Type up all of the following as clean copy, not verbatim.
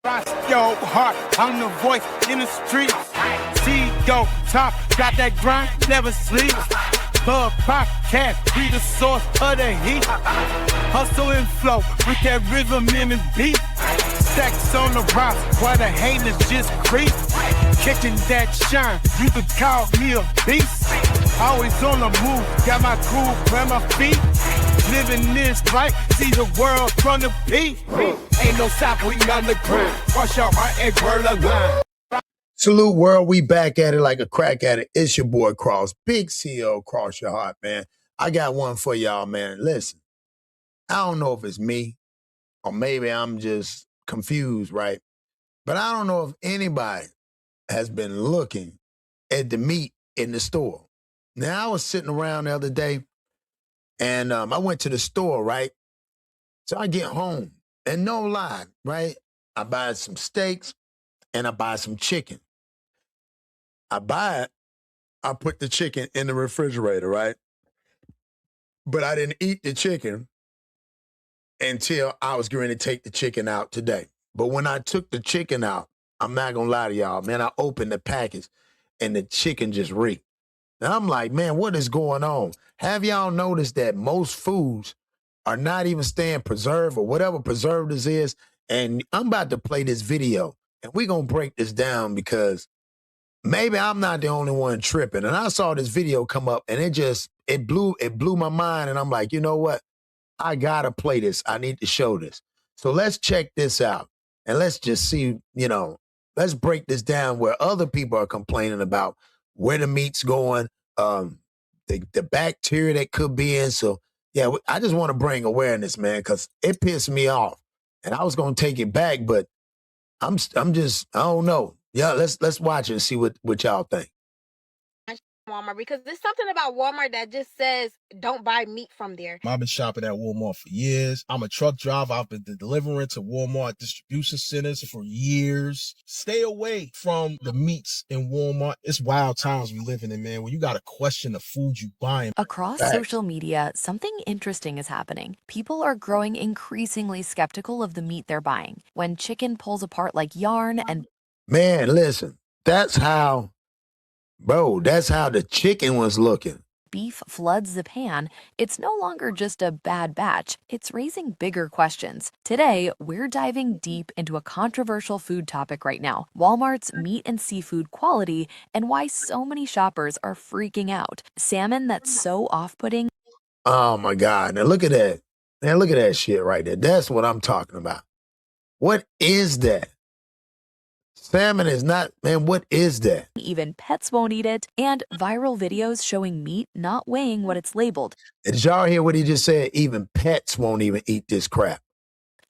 Cross your heart, I'm the voice in the streets. See go top, got that grind, never sleep. Club podcast, be the source of the heat. Hustle and flow with that rhythm and beat. Sex on the rocks while the haters just creep. Catching that shine, you could call me a beast. Always on the move, got my crew where my feet. Living this life, see the world from the peak. Ain't no stop, we on the ground. Cross your heart and twirl a line. Salute world, we back at it like a crack at it. It's your boy Cross, big CEO Cross Your Heart, man. I got one for y'all, man. Listen, I don't know if it's me or maybe I'm just confused, right? But I don't know if anybody has been looking at the meat in the store. Now, I was sitting around the other day and I went to the store, right? So I get home and no lie, right? I buy some steaks and I buy some chicken. I buy it, I put the chicken in the refrigerator, right? But I didn't eat the chicken until I was going to take the chicken out today. But when I took the chicken out, I'm not going to lie to y'all, man, I opened the package and the chicken just reeked. Now I'm like, man, what is going on? Have y'all noticed that most foods are not even staying preserved or whatever preservatives is? And I'm about to play this video and we're going to break this down because maybe I'm not the only one tripping. And I saw this video come up and it blew my mind. And I'm like, you know what? I gotta play this. I need to show this. So let's check this out. And let's just see, let's break this down where other people are complaining about where the meat's going, the bacteria that could be in. So yeah, I just want to bring awareness, man, because it pissed me off. And I was gonna take it back, but I'm just, I don't know. Yeah, let's watch it and see what y'all think. Walmart, because there's something about Walmart that just says don't buy meat from there. I've been shopping at Walmart for years. I'm a truck driver. I've been delivering to Walmart distribution centers for years. Stay away from the meats in Walmart. It's wild times we living in, man, when you got to question the food you buying. Across social media, something interesting is happening. People are growing increasingly skeptical of the meat they're buying. When chicken pulls apart like yarn and... Man, listen, that's how the chicken was looking. Beef floods the pan, it's no longer just a bad batch, it's raising bigger questions. Today, we're diving deep into a controversial food topic right now, Walmart's meat and seafood quality and why so many shoppers are freaking out. Salmon that's so off-putting. Oh my God, now look at that. Man, look at that shit right there. That's what I'm talking about. What is that? Salmon is not, man, what is that? Even pets won't eat it, and viral videos showing meat not weighing what it's labeled. Did y'all hear what he just said? Even pets won't even eat this crap.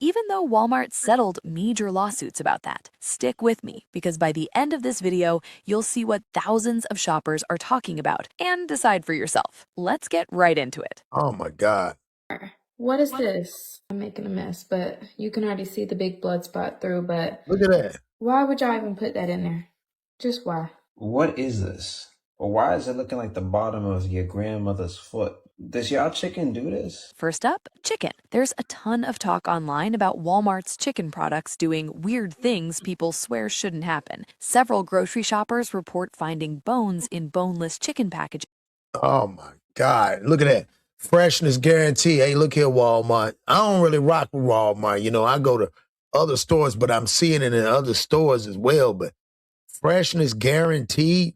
Even though Walmart settled major lawsuits about that. Stick with me, because by the end of this video, you'll see what thousands of shoppers are talking about and decide for yourself. Let's get right into it. Oh my God. What is this? I'm making a mess, but you can already see the big blood spot through, but... Look at that. Why would y'all even put that in there? Just why? What is this? Or why is it looking like the bottom of your grandmother's foot? Does y'all chicken do this? First up, chicken. There's a ton of talk online about Walmart's chicken products doing weird things people swear shouldn't happen. Several grocery shoppers report finding bones in boneless chicken packaging. Oh my God. Look at that. Freshness guarantee. Hey, look here, Walmart. I don't really rock with Walmart. I go to other stores, but I'm seeing it in other stores as well. But freshness guaranteed.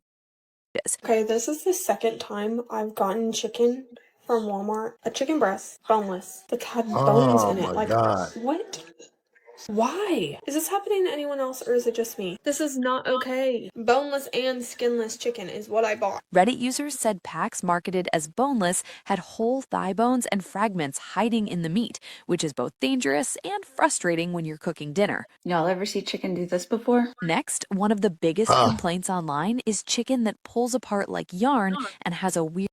Okay, this is the second time I've gotten chicken from Walmart. A chicken breast, boneless, that's had bones in it. Like, God. What? Why? Is this happening to anyone else or is it just me? This is not okay. Boneless and skinless chicken is what I bought. Reddit users said packs marketed as boneless had whole thigh bones and fragments hiding in the meat, which is both dangerous and frustrating when you're cooking dinner. Y'all ever see chicken do this before? Next, one of the biggest complaints online is chicken that pulls apart like yarn and has a weird...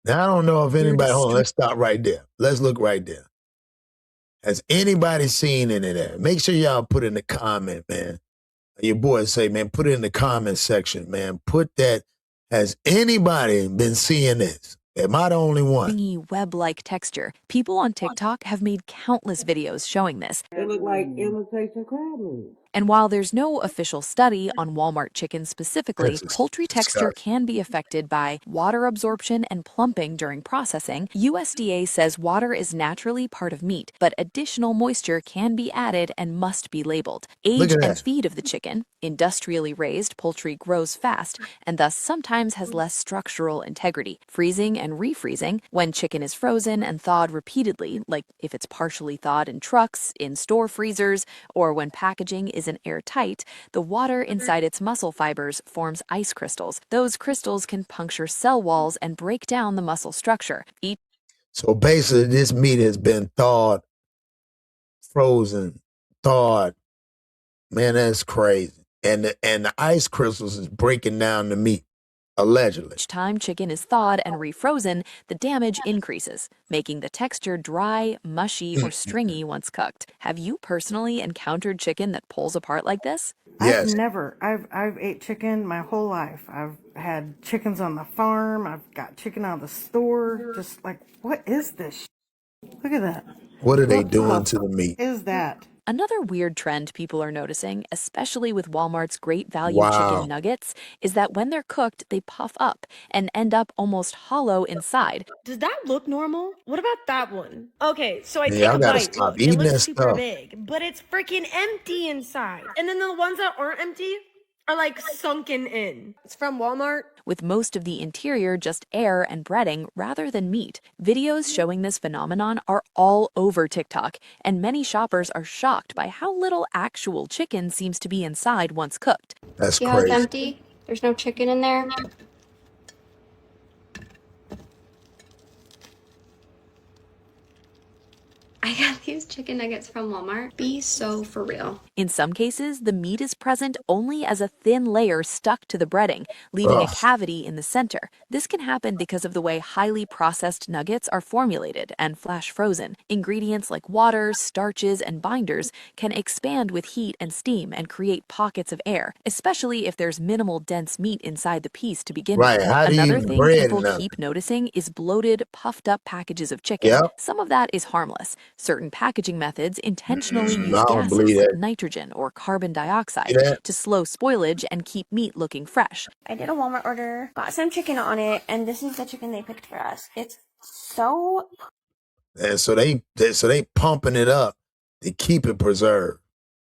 Now, I don't know if anybody, hold on, let's stop right there. Let's look right there. Has anybody seen any of that? Make sure y'all put in the comment, man. Your boys say, man, put it in the comment section, man. Put that. Has anybody been seeing this? Am I the only one? Web-like texture. People on TikTok have made countless videos showing this. They look like imitation crab meat. And while there's no official study on Walmart chicken specifically, This is poultry texture disgusting. can be affected by water absorption and plumping during processing. USDA says water is naturally part of meat, but additional moisture can be added and must be labeled. Look Age at and that. feed of the chicken. Industrially raised poultry grows fast and thus sometimes has less structural integrity. Freezing and refreezing. When chicken is frozen and thawed repeatedly, like if it's partially thawed in trucks, in store freezers, or when packaging isn't airtight, the water inside its muscle fibers forms ice crystals. Those crystals can puncture cell walls and break down the muscle structure. So basically, this meat has been thawed, frozen, thawed. Man, that's crazy. And the ice crystals is breaking down the meat, allegedly. Each time chicken is thawed and refrozen, the damage increases, making the texture dry, mushy, or stringy once cooked. Have you personally encountered chicken that pulls apart like this? Yes. I've ate chicken my whole life. I've had chickens on the farm. I've got chicken out of the store. Just like, what is this? Look at that. What are they What doing the to the meat? is that? Another weird trend people are noticing, especially with Walmart's great value chicken Wow. nuggets, is that when they're cooked, they puff up and end up almost hollow inside. Does that look normal? What about that one? Okay, so I take Yeah, I a gotta bite. stop Look, it eating looks that super stuff. big, but it's freaking empty inside. And then the ones that aren't empty are like sunken in. It's from Walmart. With most of the interior just air and breading rather than meat. Videos showing this phenomenon are all over TikTok, and many shoppers are shocked by how little actual chicken seems to be inside once cooked. That's See how it's crazy. empty? There's no chicken in there. I got these chicken nuggets from Walmart. Be so for real. In some cases, the meat is present only as a thin layer stuck to the breading, leaving a Ugh. cavity in the center. This can happen because of the way highly processed nuggets are formulated and flash frozen. Ingredients like water, starches, and binders can expand with heat and steam and create pockets of air, especially if there's minimal dense meat inside the piece to begin Right. with. How do Another you thing bread people nothing? keep noticing is bloated, puffed up packages of chicken. Yep. Some of that is harmless. Certain packaging methods intentionally I use don't believe gases like that. nitrogen or carbon See dioxide that? to slow spoilage and keep meat looking fresh. I did a Walmart order, got some chicken on it, and this is the chicken they picked for us. It's so And so they pumping it up to keep it preserved.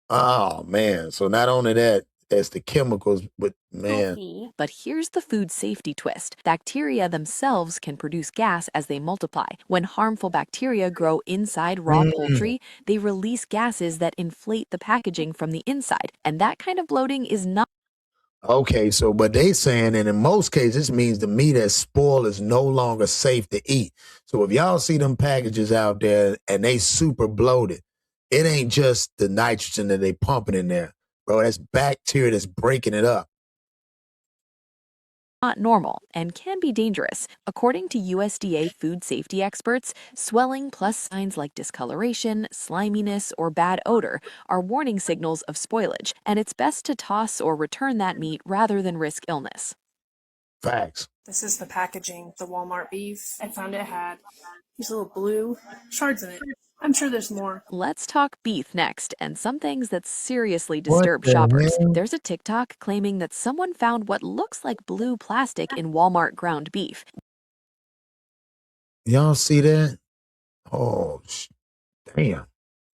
Oh man. So not only that, there's the chemicals, but man. healthy. But here's the food safety twist. Bacteria themselves can produce gas as they multiply. When harmful bacteria grow inside raw poultry, they release gases that inflate the packaging from the inside. And that kind of bloating is not Okay, so but they saying, and in most cases, this means the meat that's spoiled is no longer safe to eat. So if y'all see them packages out there and they super bloated, it ain't just the nitrogen that they pumping in there, bro. That's bacteria that's breaking it up. normal and can be dangerous. According to USDA food safety experts, swelling plus signs like discoloration, sliminess, or bad odor are warning signals of spoilage, and it's best to toss or return that meat rather than risk illness. Facts. This is the packaging, the Walmart beef. I found it had these little blue shards in it. I'm sure there's more. Let's talk beef next, and some things that seriously What disturb the shoppers. hell? There's a TikTok claiming that someone found what looks like blue plastic in Walmart ground beef. Y'all see that? Oh, damn.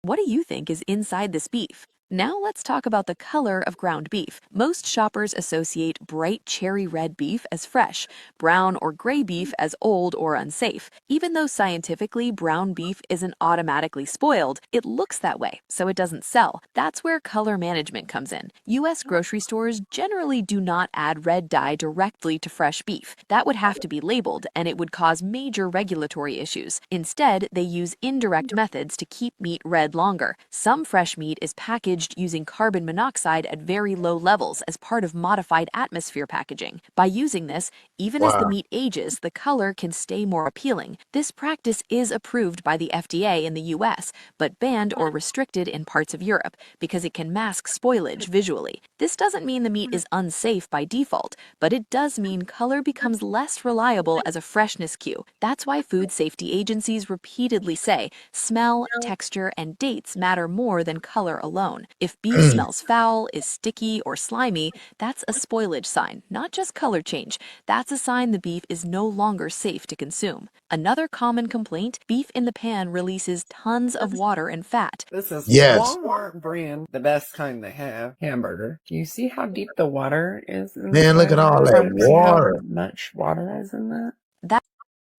What do you think is inside this beef? Now let's talk about the color of ground beef. Most shoppers associate bright cherry red beef as fresh, brown or gray beef as old or unsafe. Even though scientifically brown beef isn't automatically spoiled, it looks that way, so it doesn't sell. That's where color management comes in. U.S. grocery stores generally do not add red dye directly to fresh beef. That would have to be labeled, and it would cause major regulatory issues. Instead, they use indirect methods to keep meat red longer. Some fresh meat is packaged using carbon monoxide at very low levels as part of modified atmosphere packaging. By using this, even as the Wow. meat ages, the color can stay more appealing. This practice is approved by the FDA in the US, but banned or restricted in parts of Europe because it can mask spoilage visually. This doesn't mean the meat is unsafe by default, but it does mean color becomes less reliable as a freshness cue. That's why food safety agencies repeatedly say smell, texture, and dates matter more than color alone. If beef smells foul, is sticky, or slimy, that's a spoilage sign, not just color change. That's a sign the beef is no longer safe to consume. Another common complaint, beef in the pan releases tons of water and fat. This is Yes. Walmart brand, the best kind they have, hamburger. Do you see how deep the water is Man, look inside at all that? that See how water. much water is in that?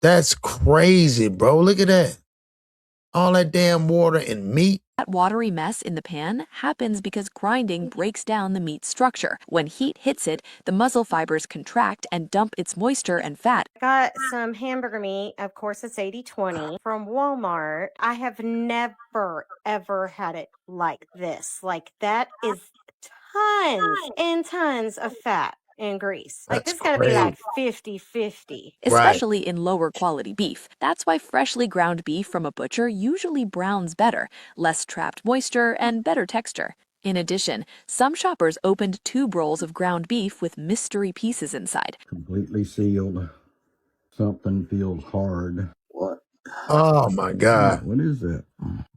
That's crazy, bro. Look at that. All that damn water and meat. That watery mess in the pan happens because grinding breaks down the meat's structure. When heat hits it, the muscle fibers contract and dump its moisture and fat. Got some hamburger meat. Of course, it's 80/20 from Walmart. I have never, ever had it like this. Like, that is tons and tons of fat and grease. Like, That's this got to be like crazy. 50-50. Especially in lower quality beef. That's why freshly ground beef from a butcher usually browns better, less trapped moisture, and better texture. In addition, some shoppers opened tube rolls of ground beef with mystery pieces inside. Completely sealed. Something feels hard. What? Oh my God. What is that?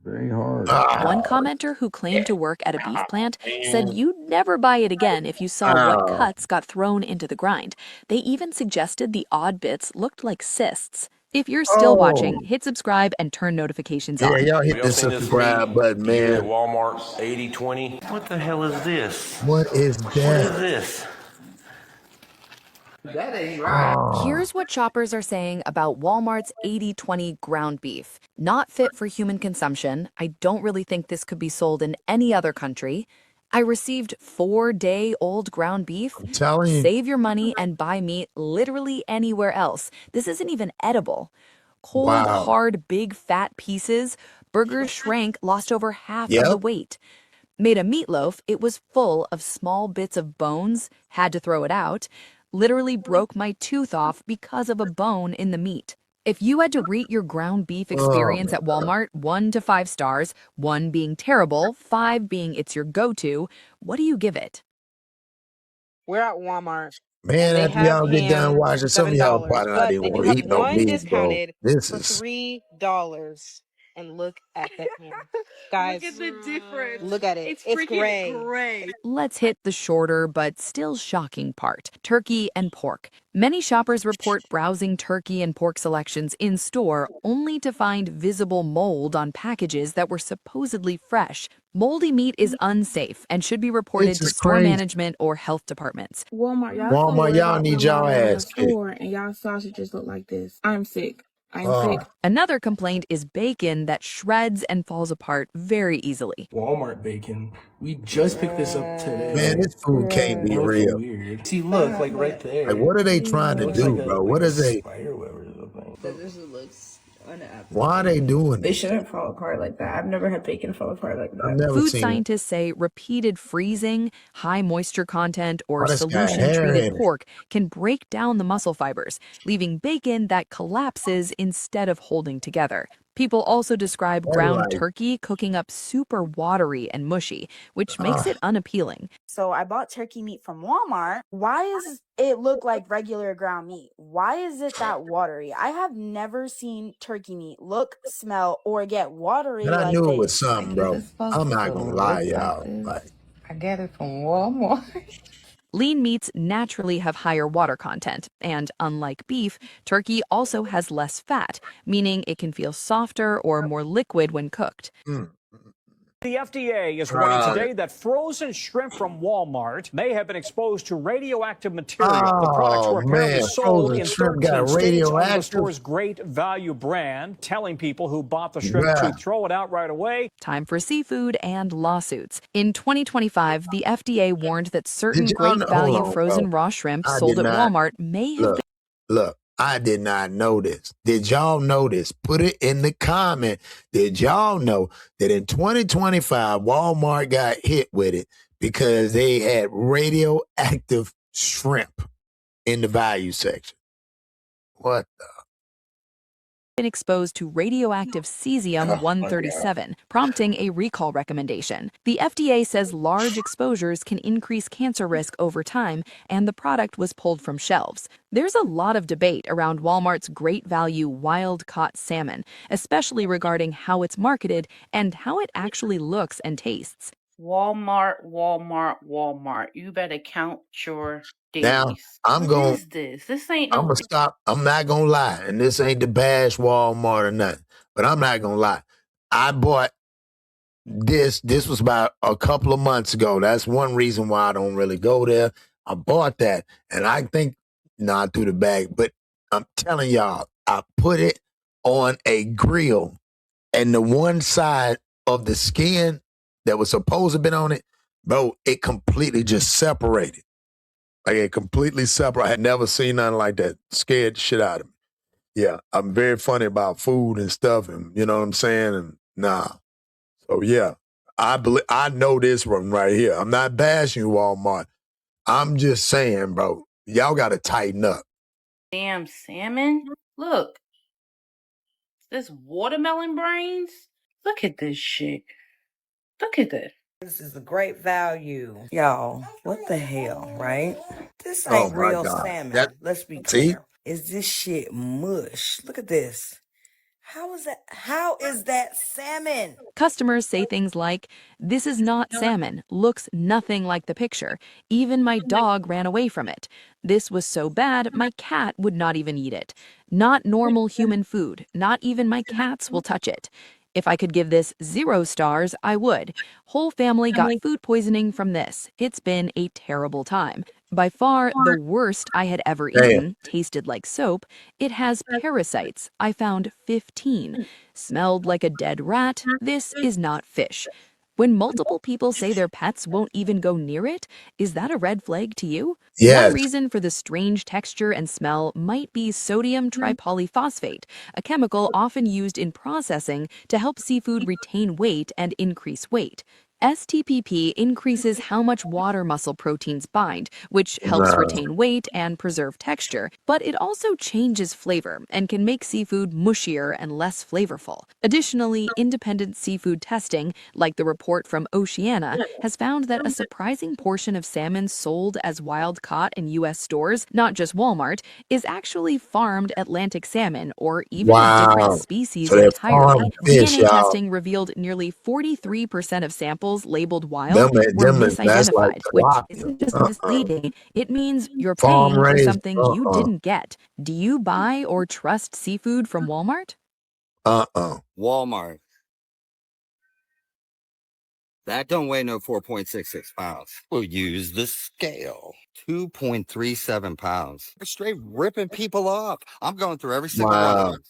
Very hard. One commenter who claimed to work at a beef plant said you'd never buy it again if you saw what cuts got thrown into the grind. They even suggested the odd bits looked like cysts. If you're still watching, hit subscribe and turn notifications Yeah, on. y'all hit the subscribe button, man. Walmart's 80/20. What the hell is this? What is What that? is this? That ain't right. Here's what shoppers are saying about Walmart's 80/20 ground beef. Not fit for human consumption. I don't really think this could be sold in any other country. I received 4-day-old ground beef. I'm telling you. Save your money and buy meat literally anywhere else. This isn't even edible. Cold, hard, big, fat pieces. Burgers shrank, lost over half of the weight. Made a meatloaf, it was full of small bits of bones, had to throw it out. Literally broke my tooth off because of a bone in the meat. If you had to rate your ground beef experience at Walmart 1 to 5 stars, 1 being terrible, 5 being it's your go-to, what do you give it? We're at Walmart. Man, They after have y'all get done ham watching, some of y'all $7, probably not but even they do want to have eat no one meat, bro. discounted This for is $3. And look at the ham. Guys, Look at the difference. look at it. It's It's freaking gray. Let's hit the shorter but still shocking part, turkey and pork. Many shoppers report browsing turkey and pork selections in store only to find visible mold on packages that were supposedly fresh. Moldy meat is unsafe and should be reported to store management or health departments. Walmart, y'all need y'all ass kicked. And y'all sausages look like this. I'm sick. I'm sick. Another complaint is bacon that shreds and falls apart very easily. Walmart bacon. We just picked this up today. Man, this food can't be real. Weird. See, look, like right there. Like, what are they trying to do, bro? What is they? This looks unappetizing. Why are they doing They this? shouldn't fall apart like that. I've never had bacon fall apart like that. I've never Food seen it. scientists say repeated freezing, high moisture content, or That's got hair solution-treated in it. pork can break down the muscle fibers, leaving bacon that collapses instead of holding together. People also describe ground right. turkey cooking up super watery and mushy, which makes it unappealing. So I bought turkey meat from Walmart. Why does it look like regular ground meat? Why is it that watery? I have never seen turkey meat look, smell, or get watery But I like knew it this. was something, bro. I'm not gonna lie, y'all. Like, I got it from Walmart. Lean meats naturally have higher water content, and unlike beef, turkey also has less fat, meaning it can feel softer or more liquid when cooked. The FDA is warning today that frozen shrimp from Walmart may have been exposed to radioactive material. The products were apparently sold in 13 states under the radioactive. store's Great Value brand, telling people who bought the shrimp to throw it out right away. Time for seafood and lawsuits. In 2025, the FDA warned that certain Did y'all Great know- hold Value on, frozen bro. raw shrimp I sold did at not- Walmart may have been. Look, I did not know this. Did y'all know this? Put it in the comment. Did y'all know that in 2025, Walmart got hit with it because they had radioactive shrimp in the value section? What the? Been exposed to radioactive cesium-137, prompting a recall recommendation. The FDA says large exposures can increase cancer risk over time, and the product was pulled from shelves. There's a lot of debate around Walmart's Great Value wild-caught salmon, especially regarding how it's marketed and how it actually looks and tastes. Walmart, Walmart, Walmart. You better count your Now, days. I'm What going is this? This ain't I'm no. gonna stop. I'm not gonna lie, and this ain't the bash Walmart or nothing, but I'm not gonna lie. I bought this. This was about a couple of months ago. That's one reason why I don't really go there. I bought that, and I think not through the bag, but I'm telling y'all, I put it on a grill, and the one side of the skin that was supposed to have been on it, bro, it completely just separated. Like it completely separate. I had never seen nothing like that. Scared the shit out of me. Yeah, I'm very funny about food and stuff, and you know what I'm saying. And nah, so yeah, I know this one right here. I'm not bashing Walmart. I'm just saying, bro, y'all got to tighten up. Damn salmon. Look, this watermelon brains. Look at this shit. Look at this. This is a great value. Y'all, what the hell, right? This Oh ain't my real God, salmon. that Let's be see, clear. Is this shit mush? Look at this. How is that salmon? Customers say things like, "This is not salmon, looks nothing like the picture. Even my dog ran away from it. This was so bad, my cat would not even eat it. Not normal human food, not even my cats will touch it. If I could give this 0 stars, I would. Whole family got food poisoning from this. It's been a terrible time. By far the worst I had ever damn, eaten, tasted like soap. It has parasites. I found 15. Smelled like a dead rat. This is not fish." When multiple people say their pets won't even go near it, is that a red flag to you? One yes, reason for the strange texture and smell might be sodium tripolyphosphate, a chemical often used in processing to help seafood retain weight and increase weight. STPP increases how much water muscle proteins bind, which helps nah, retain weight and preserve texture, but it also changes flavor and can make seafood mushier and less flavorful. Additionally, independent seafood testing, like the report from Oceana, has found that a surprising portion of salmon sold as wild caught in U.S. stores, not just Walmart, is actually farmed Atlantic salmon or even a different wow. species So that farm entirely. fish, DNA y'all. testing revealed nearly 43% of samples labeled wild were That's like misidentified, which tilapia. isn't just misleading, it means you're Farm paying for raised. something you didn't get. Do you buy or trust seafood from Walmart? Walmart. That don't weigh no 4.66 pounds. We'll use the scale. 2.37 pounds. They're straight ripping people off. I'm going through every single one of Wow. them.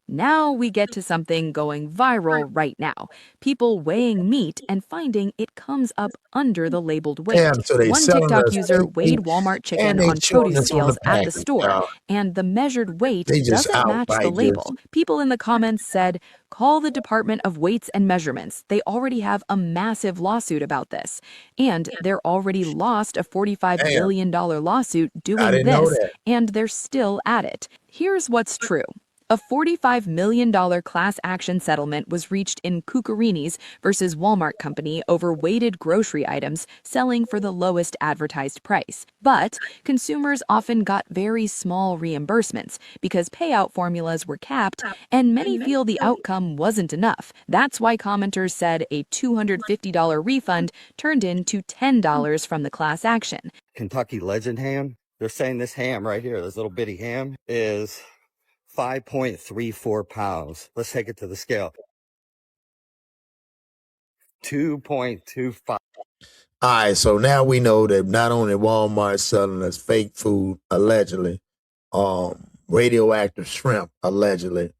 Now we get to something going viral right now. People weighing meat and finding it comes up under the labeled weight. Damn, so they One selling TikTok us user fake weighed meat Walmart and chicken they on shorting produce us on the scales at the package, store, y'all. and the measured weight They just doesn't match the outright just label. People in the comments said, "Call the Department of Weights and Measurements. They already have a massive lawsuit about this." And they're already lost a $45 damn. billion lawsuit I doing didn't know this, that. and they're still at it. Here's what's true. A $45 million class action settlement was reached in Cucurini's versus Walmart Company over weighted grocery items selling for the lowest advertised price. But consumers often got very small reimbursements because payout formulas were capped, and many feel the outcome wasn't enough. That's why commenters said a $250 refund turned into $10 from the class action. Kentucky Legend ham. They're saying this ham right here, this little bitty ham, is 5.34 pounds. Let's take it to the scale. 2.25. All right, so now we know that not only Walmart selling us fake food, allegedly, radioactive shrimp, allegedly,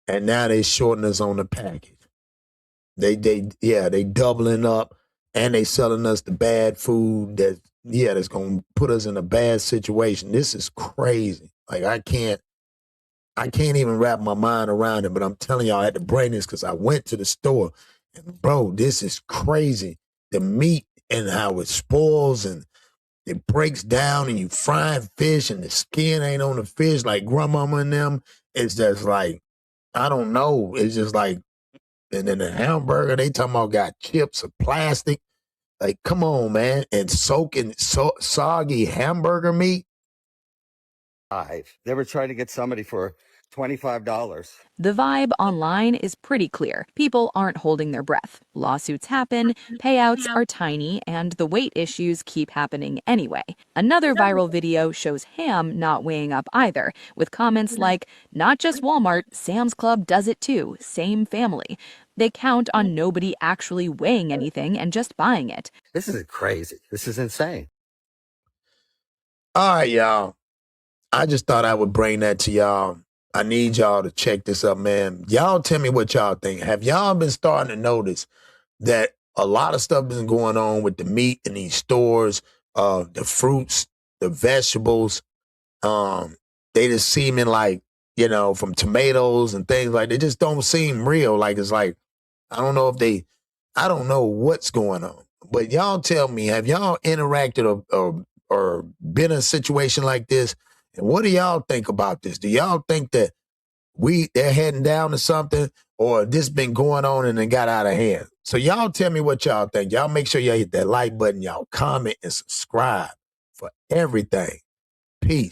and now they shorting us on the package. They doubling up and they selling us the bad food that's gonna put us in a bad situation. This is crazy. Like I can't even wrap my mind around it, but I'm telling y'all I had to bring this because I went to the store and bro, this is crazy. The meat and how it spoils and it breaks down and you frying fish and the skin ain't on the fish like grandmama and them. It's just like, I don't know. It's just like, and then the hamburger, they talking about got chips of plastic. Like, come on, man. And soaking soggy hamburger meat. They were trying to get somebody for $25. The vibe online is pretty clear. People aren't holding their breath. Lawsuits happen, payouts are tiny, and the weight issues keep happening anyway. Another viral video shows ham not weighing up either, with comments like, "Not just Walmart, Sam's Club does it too, same family." They count on nobody actually weighing anything and just buying it. This is crazy. This is insane. All right, y'all. I just thought I would bring that to y'all. I need y'all to check this up, man. Y'all tell me what y'all think. Have y'all been starting to notice that a lot of stuff been going on with the meat in these stores, the fruits, the vegetables? They just seeming like, from tomatoes and things like, they just don't seem real. Like, it's like, I don't know what's going on. But y'all tell me, have y'all interacted or been in a situation like this? And what do y'all think about this? Do y'all think that they're heading down to something, or this been going on and it got out of hand? So y'all tell me what y'all think. Y'all make sure y'all hit that like button, y'all comment and subscribe for everything. Peace.